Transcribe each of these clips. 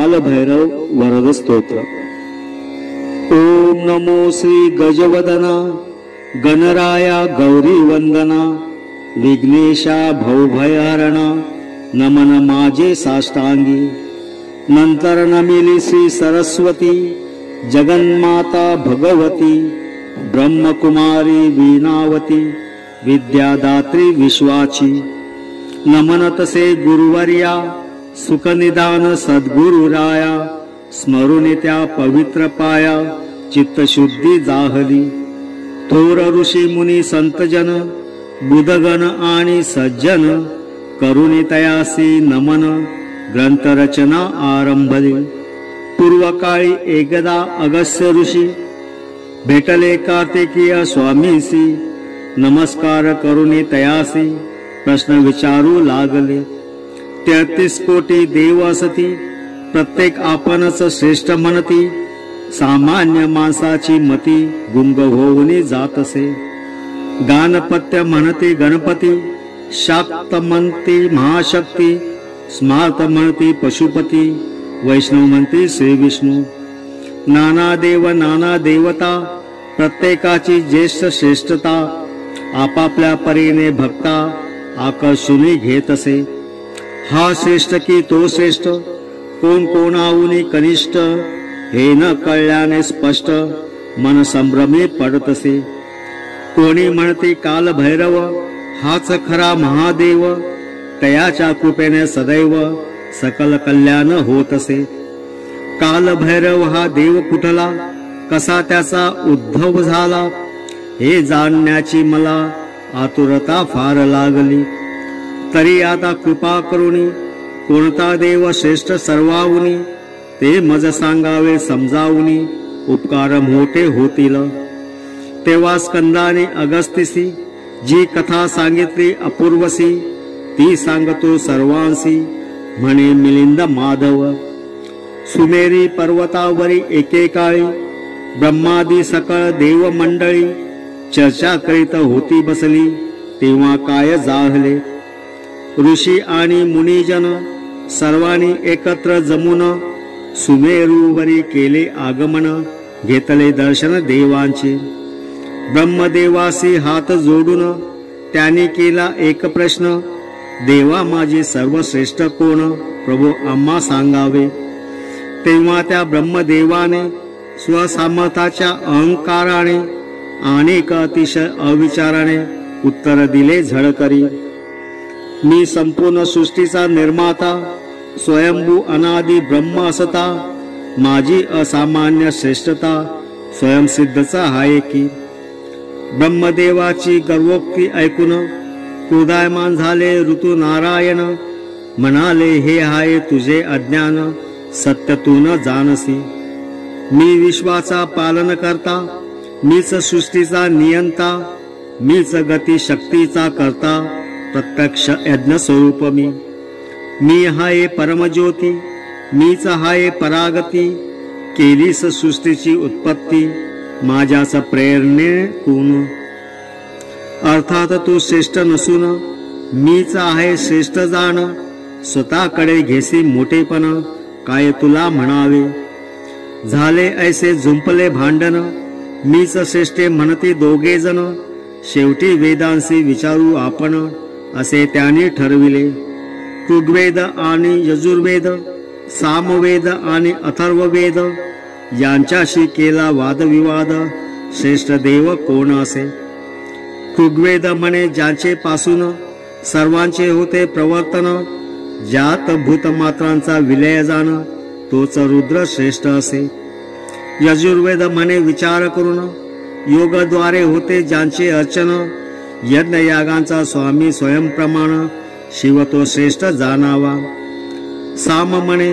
कालभैरव वरद स्तोत्र। ओम नमो श्री गजवदना गणराया गौरी वंदना विघ्नेशा भवभयहरणा नमन माझे साष्टांगी। नंतर नमिली श्री सरस्वती जगन्माता भगवती ब्रह्मकुमारी वीणावती विद्यादात्री विश्वाची। नमन तसे गुरुवर्या सुखनिदान सद्गुरुराया स्मरून त्या पवित्र पाया चित्तशुद्धी जाहली। थोर ऋषी मुनी संतजन बुधगण आणि सज्जन करुणी तयासी नमन ग्रंथरचना आरंभली। पूर्वकाळी एकदा अगस्त्य ऋषी भेटले कार्तिकीय स्वामीसी नमस्कार करुणी तयासी प्रश्न विचारू लागले। 33 कोटी देव असती प्रत्येक आपणच श्रेष्ठ म्हणती सामान्य माणसाची मती गुंग होऊन जात असे। गाणपत्य म्हणती गणपती शाक्त म्हणती महाशक्ती स्मार्त म्हणती पशुपती वैष्णव म्हणती श्री विष्णू। नाना देव नाना देवता प्रत्येकाची ज्येष्ठ श्रेष्ठता आपापल्या परीने भक्ता आकर्षुनी घेत असे। हा श्रेष्ठ की तो श्रेष्ठ कोण कोणाहून कनिष्ठ हे न कळल्याने स्पष्ट मन संभ्रमी पडत असे। कोणी म्हणते कालभैरव हाच खरा महादेव तयाच्या कृपेने सदैव सकल कल्याण होत असे। कालभैरव हा देव कुठला कसा त्याचा उद्भव झाला हे जाणण्याची मला आतुरता फार लागली। तरी आता कृपा करुणी कोणता देव श्रेष्ठ सर्वाहुनी ते मज सांगावे समजावुनी उपकार मोठे होतील। तेव्हा स्कंदाने अगस्तीसी जी कथा सांगितली अपूर्वसी ती सांगतो सर्वांसी म्हणे मिलिंद माधव। सुमेरी पर्वतावरी एकेकाळी ब्रह्मादी सकळ देव मंडळी चर्चा करीत होती बसली तेव्हा काय जाहले। ऋषी आणि मुनिजन सर्वांनी एकत्र जमून सुमेरूवरी केले आगमन घेतले दर्शन देवांचे। ब्रह्मदेवासी हात जोडून त्यांनी केला एक प्रश्न देवा माझे सर्वश्रेष्ठ कोण प्रभू आम्हा सांगावे। तेव्हा त्या ब्रह्मदेवाने स्वसामर्थ्याच्या अहंकाराने अनेक अतिशय अविचाराने उत्तर दिले झळकरी। मी संपूर्ण सृष्टीचा निर्माता स्वयंभू अनादि ब्रह्म असता माझी असामान्य श्रेष्ठता स्वयंसिद्धचा आहे की। ब्रह्मदेवाची गर्वोक्ती ऐकून क्रोधायमान झाले ऋतू नारायण म्हणाले हे आहे तुझे अज्ञान सत्य तू न जाणसी। मी विश्वाचा पालन करता मीच सृष्टीचा नियंता मीच गती शक्तीचा करता प्रत्यक्ष यज्ञ स्वरूप मी हाय परमज्योती मीच हाय परागती केलीस सृष्टीची उत्पत्ती माझ्याच प्रेरणेतून। अर्थात तू श्रेष्ठ नसून मीच आहे श्रेष्ठ जाण स्वतःकडे घेसी मोठेपण काय तुला म्हणावे। झाले ऐसे झुंपले भांडण मीच श्रेष्ठे म्हणते दोघे जण शेवटी वेदांशी विचारू आपण असे त्यांनी ठरविले। ऋग्वेद आणि यजुर्वेद सामवेद आणि अथर्ववेद यांच्याशी केला वादविवाद श्रेष्ठ देव कोण असे। ऋग्वेद म्हणे ज्याचे पासून सर्वांचे होते प्रवर्तन ज्यात भूतमात्रांचा विलय जाण तोच रुद्र श्रेष्ठ असे। यजुर्वेद म्हणे विचार करून योगद्वारे होते ज्यांचे अर्चन यज्ञ यागांचा स्वामी स्वयंप्रमाण शिव तो श्रेष्ठ जाणावा। साम म्हणे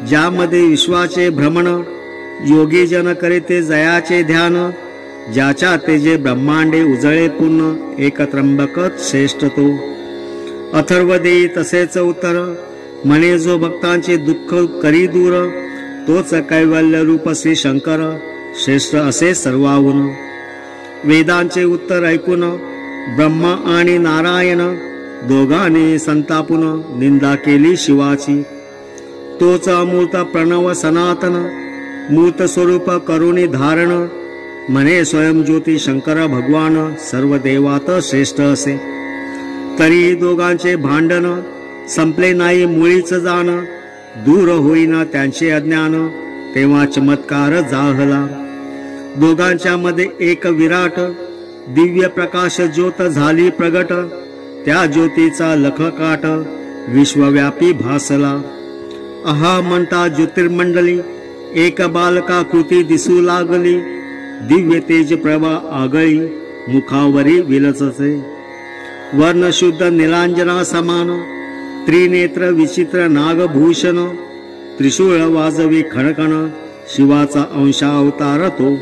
ज्यामध्ये विश्वाचे भ्रमण योगी जन करीते जयाचे ध्यान ज्याच्या तेजे ब्रह्मांडे उजळे पूर्ण एक त्र्यंबक श्रेष्ठ तो। अथर्व देई तसेच उत्तर म्हणे जो भक्तांचे दुःख करी दूर तोच कैवल्य रूप श्री शंकर श्रेष्ठ असे सर्वाहून। वेदांचे उत्तर ऐकून ब्रह्मा आणि नारायण दोघांनी संतापून निंदा केली शिवाची। तोच अमूर्त प्रणव सनातन मूर्त स्वरूप करुणी धारण म्हणे स्वयं ज्योती शंकर भगवान सर्व देवात श्रेष्ठ असे। तरी दोघांचे भांडण संपले नाही मुळीच जाण दूर होईना त्यांचे अज्ञान तेव्हा चमत्कार जाहला। दोघांच्या मध्ये एक विराट दिव्य प्रकाश ज्योत झाली प्रगट त्या ज्योतीचा लखकाट विश्वव्यापी भासला। अहा म्हणता ज्योतिर्मंडली एक बालका कृती दिसू लागली दिव्य तेज प्रभा आगळी मुखावरी विलससे वर्ण शुद्ध निलांजना समान त्रिनेत्र विचित्र नागभूषण त्रिशूळ वाजवी खणखण शिवाचा अंशावतार तो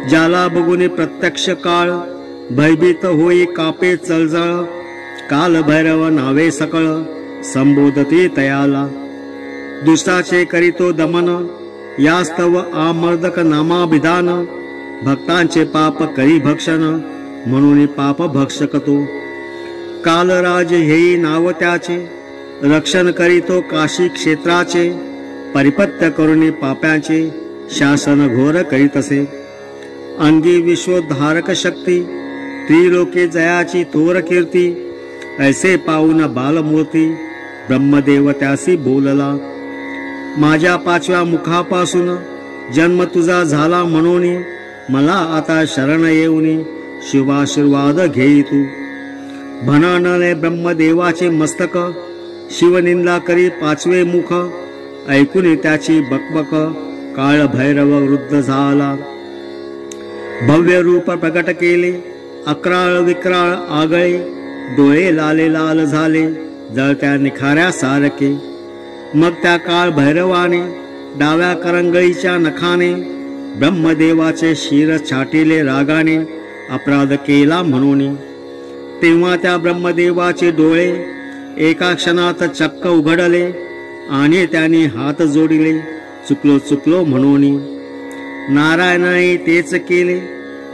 ज्याला बघून प्रत्यक्ष काळ भयभीत होई कापे चळजळ काल भैरव नावे सकळ संबोधते तयाला दुष्टाचे करीतो दमन यास्तव आमर्दक नामाभिधान भक्तांचे पाप करी भक्षण म्हणून पाप भक्षक तो कालराज हेई नाव त्याचे रक्षण करीतो काशी क्षेत्राचे परिपत्य करुणी पाप्यांचे शासन घोर करीतसे अंगी विश्वोद्धारक शक्ती त्रिलोके जयाची थोर कीर्ती ऐसे पाऊन बालमूर्ती ब्रह्मदेव त्यासी बोलला माझ्या पाचव्या मुखापासून जन्म तुझा झाला म्हणून मला आता शरण येऊनी शिवाशीर्वाद घेई तू भनानले ब्रह्मदेवाचे मस्तक शिवनिंदा करी पाचवे मुख ऐकून त्याची बकबक काळ भैरव वृद्ध झाला भव्य रूप प्रकट केले अक्राळ विक्राळ आगळे डोळे लाले लाल झाले जळत्या निखाऱ्या सारखे मग त्या काळ भैरवाने डाव्या करंगळीच्या नखाने ब्रह्मदेवाचे शिर छाटिले रागाने अपराध केला म्हणून तेव्हा त्या ब्रह्मदेवाचे डोळे एका क्षणात चक्क उघडले आणि त्याने हात जोडिले चुकलो चुकलो म्हणून नारायणाने तेच केले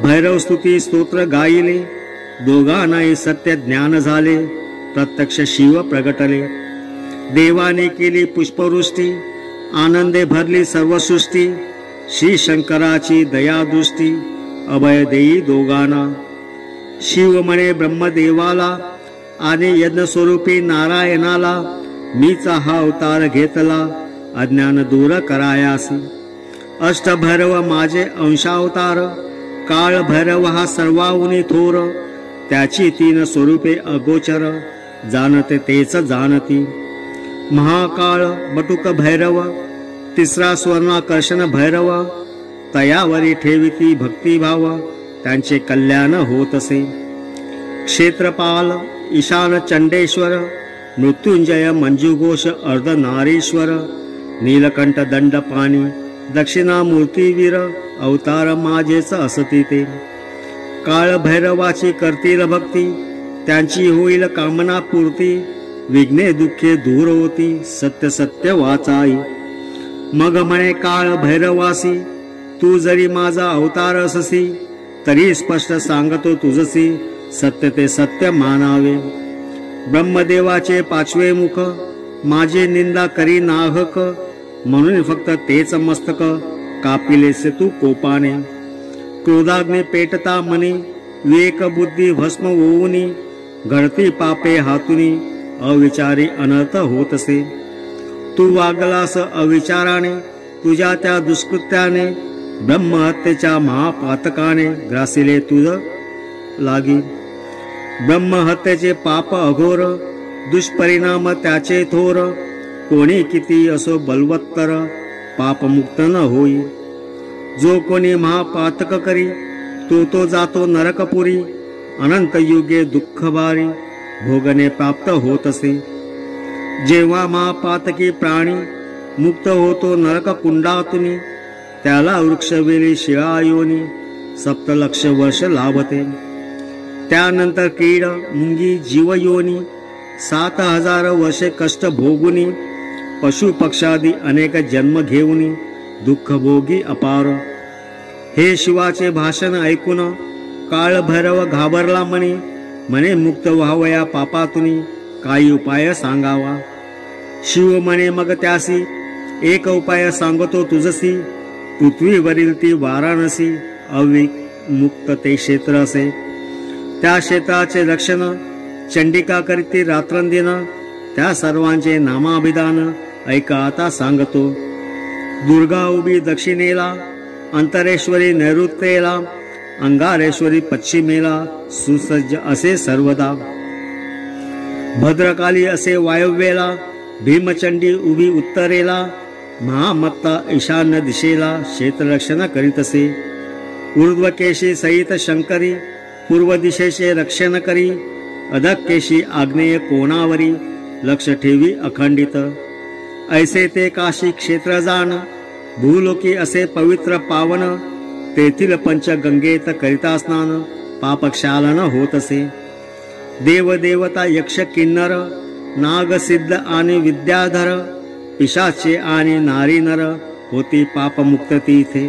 भैरव स्तुती स्तोत्र गायले दोघांनाही सत्य ज्ञान झाले प्रत्यक्ष शिव प्रगटले देवाने केली पुष्पवृष्टी आनंदे भरली सर्व सृष्टी श्री शंकराची दयादृष्टी अभय देई दोघांना शिव म्हणे ब्रह्मदेवाला आणि यज्ञ स्वरूपी नारायणाला मीचा हा अवतार घेतला अज्ञान दूर करायासी अष्टभैरव माझे अंशावतार काळ भैरव हा सर्वाहुनी थोर त्याची तीन स्वरूपे अगोचर जाणते तेच जाणती महाकाळ बटुक भैरव तिसरा स्वर्णाकर्षण भैरव तयावरी ठेविती भक्तिभाव त्यांचे कल्याण होत असे क्षेत्रपाल ईशान चंडेश्वर मृत्युंजय मंजुघोष अर्धनारीश्वर नीलकंठ दंडपाणी दक्षिणामूर्तीवीर अवतार माझेच असती ते काळ भैरवाची करतील भक्ती त्यांची होईल कामना पूर्ती विघ्ने दुःखे दूर होती सत्य सत्य वाचाई मग म्हणे काळ भैरवासी तू जरी माझा अवतार अससी तरी स्पष्ट सांगतो तुझसी सत्य ते सत्य मानावे ब्रह्मदेवाचे पाचवे मुख माझे निंदा करी नाहक म्हणून फक्त तेच मस्तक कापिलेसे तू कोपाने क्रोधाग्नी पेटता मनी विवेक बुद्धी भस्म होऊनी घडती पापे हातुनी अविचारी अनर्थ होतसे तू वागलास अविचाराने तुझ्या त्या दुष्कृत्याने ब्रह्महत्येच्या महापातकाने ग्रासिले तुझ लागी ब्रह्महत्येचे पाप अघोर दुष्परिणाम त्याचे थोर कोणी किती असो बलवत्तर पापमुक्त न होई जो कोणी महापातक करी तो जातो नरकपुरी अनंत युगे दुःख भारी भोगने प्राप्त होत असे जेव्हा महापातकी प्राणी मुक्त होतो नरक कुंडातुनी त्याला वृक्षवेली शिळायोनी 7,00,000 वर्ष लाभते त्यानंतर कीड मुंगी जीवयोनी 7,000 वर्षे कष्ट भोगुनी पशु पक्षादी अनेक जन्म घेऊनी दुःख भोगी अपार हे शिवाचे भाषण ऐकून काळ भैरव घाबरला म्हणे मुक्त व्हावया पापातुनी काही उपाय सांगावा शिव म्हणे मग त्यासी, एक उपाय सांगतो तुझसी, पृथ्वीवरील ती वाराणसी, अविमुक्त ते क्षेत्र असे. त्या क्षेत्राचे रक्षण चंडिका करीती रात्रंदिन, त्या सर्वांचे नामाभिधान ऐका आता सांगतो. दुर्गा उभी दक्षिणेला, अंतरेश्वरी नैऋत्येला, अंगारेश्वरी पश्चिमेला, सुसज्ज असे सर्वदा. भद्रकाली असे वायव्येला, भीमचंडी उभी उत्तरेला, महामत्ता ईशान्य दिशेला क्षेत्ररक्षण करीत असे. ऊर्ध्वकेशी सहित शंकरी, पूर्व दिशेचे रक्षण करी, अधकेशी आग्नेय कोणावरी लक्ष ठेवी अखंडित. ऐसे ते काशी क्षेत्र जाण, भूलोकी असे पवित्र पावन, तेथील पंचगंगेत करिता स्नान, पापक्षालन होत असे. देवदेवता यक्ष किन्नर, नाग सिद्ध आणि विद्याधर, पिशाचे आणि नारी नर होती पापमुक्त तिथे.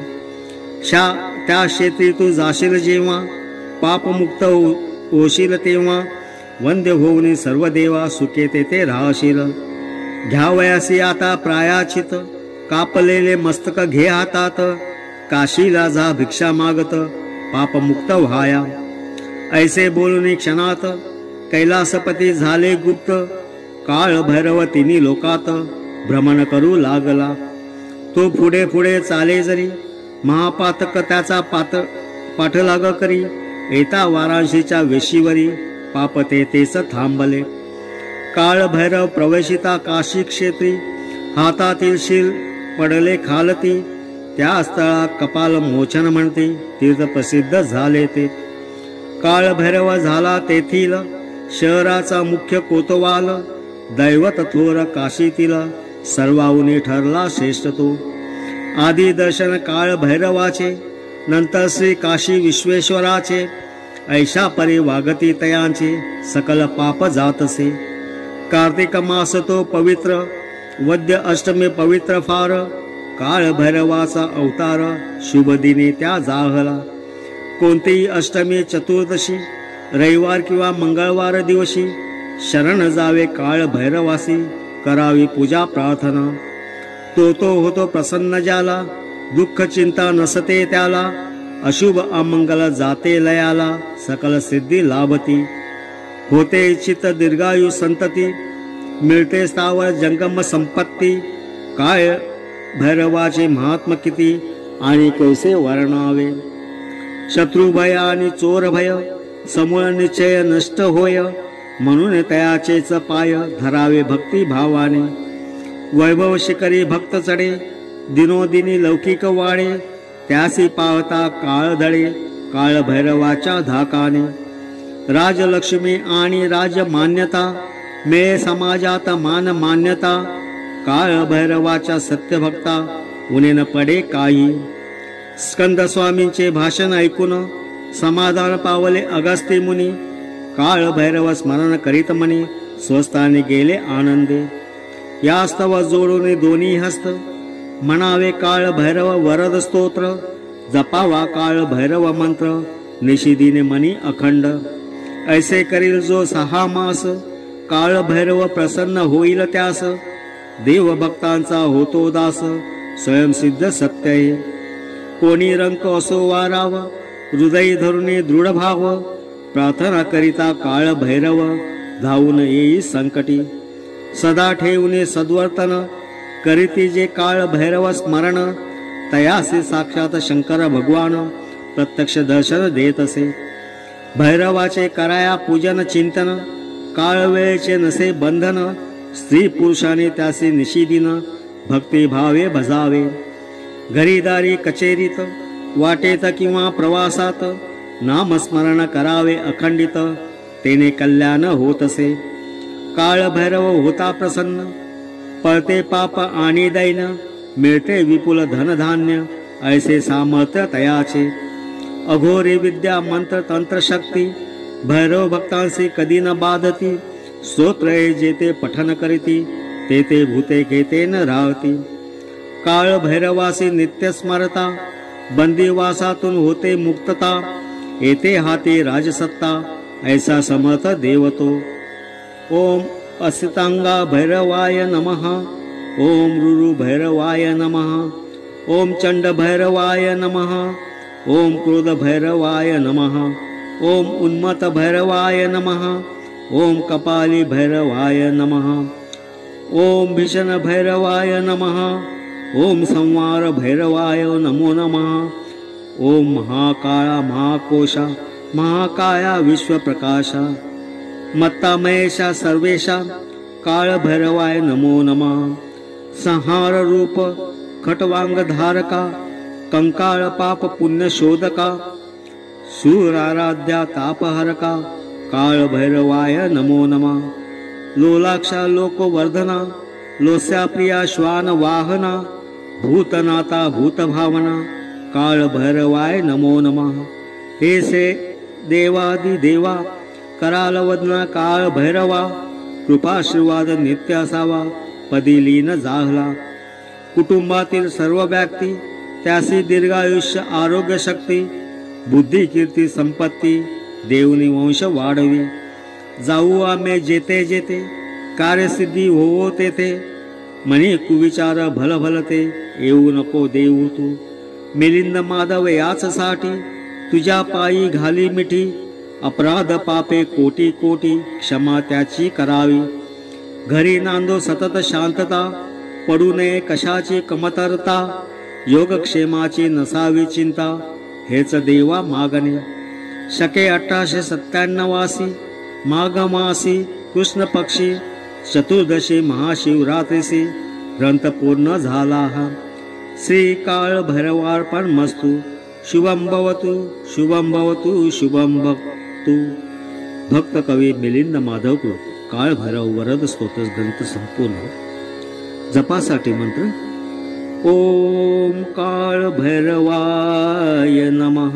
त्या क्षेत्री तू जाशील जेव्हा, पापमुक्त होशील तेव्हा, वंद्य होऊन सर्व देवा सुखे तेथे राहशील. घ्यावयासी आता प्रायाचित, कापलेले मस्तक घे हातात, काशीला जा भिक्षा मागत, पापमुक्त व्हाया. ऐसे बोलून क्षणात कैलासपती झाले गुप्त, काळ भैरव तिन्ही लोकात भ्रमण करू लागला. तो पुढे पुढे चाले जरी, महापातक त्याचा पाठलाग करी, येता वाराणसीच्या वेशीवरी पाप तेच थांबले. काळ भैरव प्रवेशिता काशी क्षेत्री, हातातील शील पडले खालती, त्या स्थळा कपाल मोचन म्हणते, तीर्थ प्रसिद्ध झाले ते. काळ भैरव झाला तेथील शहराचा मुख्य कोतवाल, दैवत थोर काशीतील सर्वाहुनी ठरला श्रेष्ठ तो. आधी दर्शन काळ भैरवाचे, नंतर श्री काशी विश्वेश्वराचे, ऐशा परी वागती तयांचे सकल पाप जातसे. कार्तिक मास तो पवित्र, वद्य अष्टमी पवित्र फार, काळ भैरवाचा अवतार शुभ दिने त्या जाहला. कोणतीही अष्टमी चतुर्दशी, रविवार किंवा मंगळवार दिवशी शरण जावे काळ भैरवासी, करावी पूजा प्रार्थना. तो होतो प्रसन्न ज्याला, दुःख चिंता नसते त्याला, अशुभ अमंगल जाते लयाला, सकल सिद्धी लाभती. होते इच्छित दीर्घायु संतती, मिळते स्थावर जंगम संपत्ती. काय भैरवाचे महात्म किती आणि कैसे वर्णावे. शत्रुभय आणि चोर भय, समूळ निश्चय नष्ट होय, म्हणून तयाचेच पाय धरावे भक्ती भावाने. वैभव शिखरी भक्त चढे, दिनोदिनी लौकिक वाढे, त्यासी पावता काळ धडे, काळ भैरवाच्या धाकाने. राजलक्ष्मी आणि राजमान्यता, मिळे समाजात मान मान्यता, काळ भैरवाच्या सत्यभक्ता उणे न पडे काही. स्कंद स्वामींचे भाषण ऐकून समाधान पावले अगस्ती मुनी, काळ भैरव स्मरण करीत मनी स्वस्थानी गेले आनंदे. यास्तव जोडून दोन्ही हस्त, म्हणावे काळ भैरव वरद स्तोत्र, जपावा काळ भैरव मंत्र निशिदिने मनी अखंड. ऐसे करील जो 6 मास, काळ भैरव प्रसन्न होईल त्यास, देव भक्तांचा होतो दास, स्वयंसिद्ध सत्य आहे. कोणी रंक असो वाराव, हृदय धरुणे दृढ भाव, प्रार्थना करिता काळ भैरव धावून येई संकटी. सदा ठेवणे सद्वर्तन, करीती जे काळ भैरव स्मरण, तयासे साक्षात शंकर भगवान प्रत्यक्ष दर्शन देत असे. भैरवाचे कराया पूजन चिंतन, काळ वेळेचे नसे बंधन, स्त्री पुरुषाने त्याचे निशिदिन भक्ती भावे भजावे. घरीदारी कचेरीत, वाटेत किंवा प्रवासात, नामस्मरण करावे अखंडित, तेने कल्याण होत असे. काळ भैरव होता प्रसन्न, पळते पाप आणि दैन, मिळते विपुल धनधान्य, ऐसे सामर्थ्य तयाचे. अघोरी विद्या मंत्र तंत्र शक्ती, भैरव भक्तांसी कधी न बाधती. स्तोत्र जेते पठन करीती, तेते भूते घेते न राहती. काळ भैरवासी नित्य स्मरता, बंदिवासातून होते मुक्तता, येते हाती राजसत्ता, ऐसा समर्थ देवतो. ओम असितांगा भैरवाय नमः। ओम रुरु भैरवाय नमः। ओम चंड भैरवाय नमः। ओम क्रोध भैरवाय नमः। ओम उन्मत्त भैरवाय नमः। ओम कपाली भैरवाय नमः। ओम भीषण भैरवाय नमः। ओम संवार भैरवाय नमो नमः। ओम महाकाया महाकोशा महाकाया विश्वप्रकाशा मत्ता महेशा सर्वेशा काळ भैरवाय नमो नमः। संहार रूप खटवांग धारका कंकाळ पाप पुण्य शोधका सूराराध्या तापहरका काळ भैरवाय नमो नमः। लोलाक्षा लोकवर्धना लोस्या प्रिया श्वान वाहना भूतनाथा भूतभावना काळ भैरवाय नमो नमः। हे से देवादि देवा कराल वदना काळ भैरवा कृपाशीर्वाद नित्य असावा पदी लीन जाहला। कुटुंबातील सर्व व्यक्ती त्यासी दीर्घायुष्य आरोग्य शक्ती बुद्धी कीर्ती संपत्ती देवनी वंश वाढवी। जाऊ आम्ही जेते जेते कार्यसिद्धी होवो तेथे मनी कुविचार भल भलते येऊ नको देऊ तू। मिलिंद माधव याच साठी तुझ्या पायी घाली मिठी अपराध पापे कोटी कोटी क्षमा त्याची करावी। घरी नांदो सतत शांतता पडू नये कशाची कमतरता योगक्षेमाची नसावी चिंता हेच देवा मागणे। शके 1897 माघ मासी कृष्ण पक्षी चतुर्दशी महाशिवरात्रीसी ग्रंथ पूर्ण झाला हा। श्री काळ भैरवार्पण मस्तु शुभम भवतु शुभम भवतु शुभम भक्तु। भक्त कवी मिलिंद माधव काळ भैरव वरद स्तोत्र ग्रंथ संपूर्ण। जपासाठी मंत्र ओम काळ भैरवाय नमः।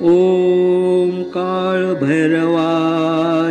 ओम काळ भैरवाय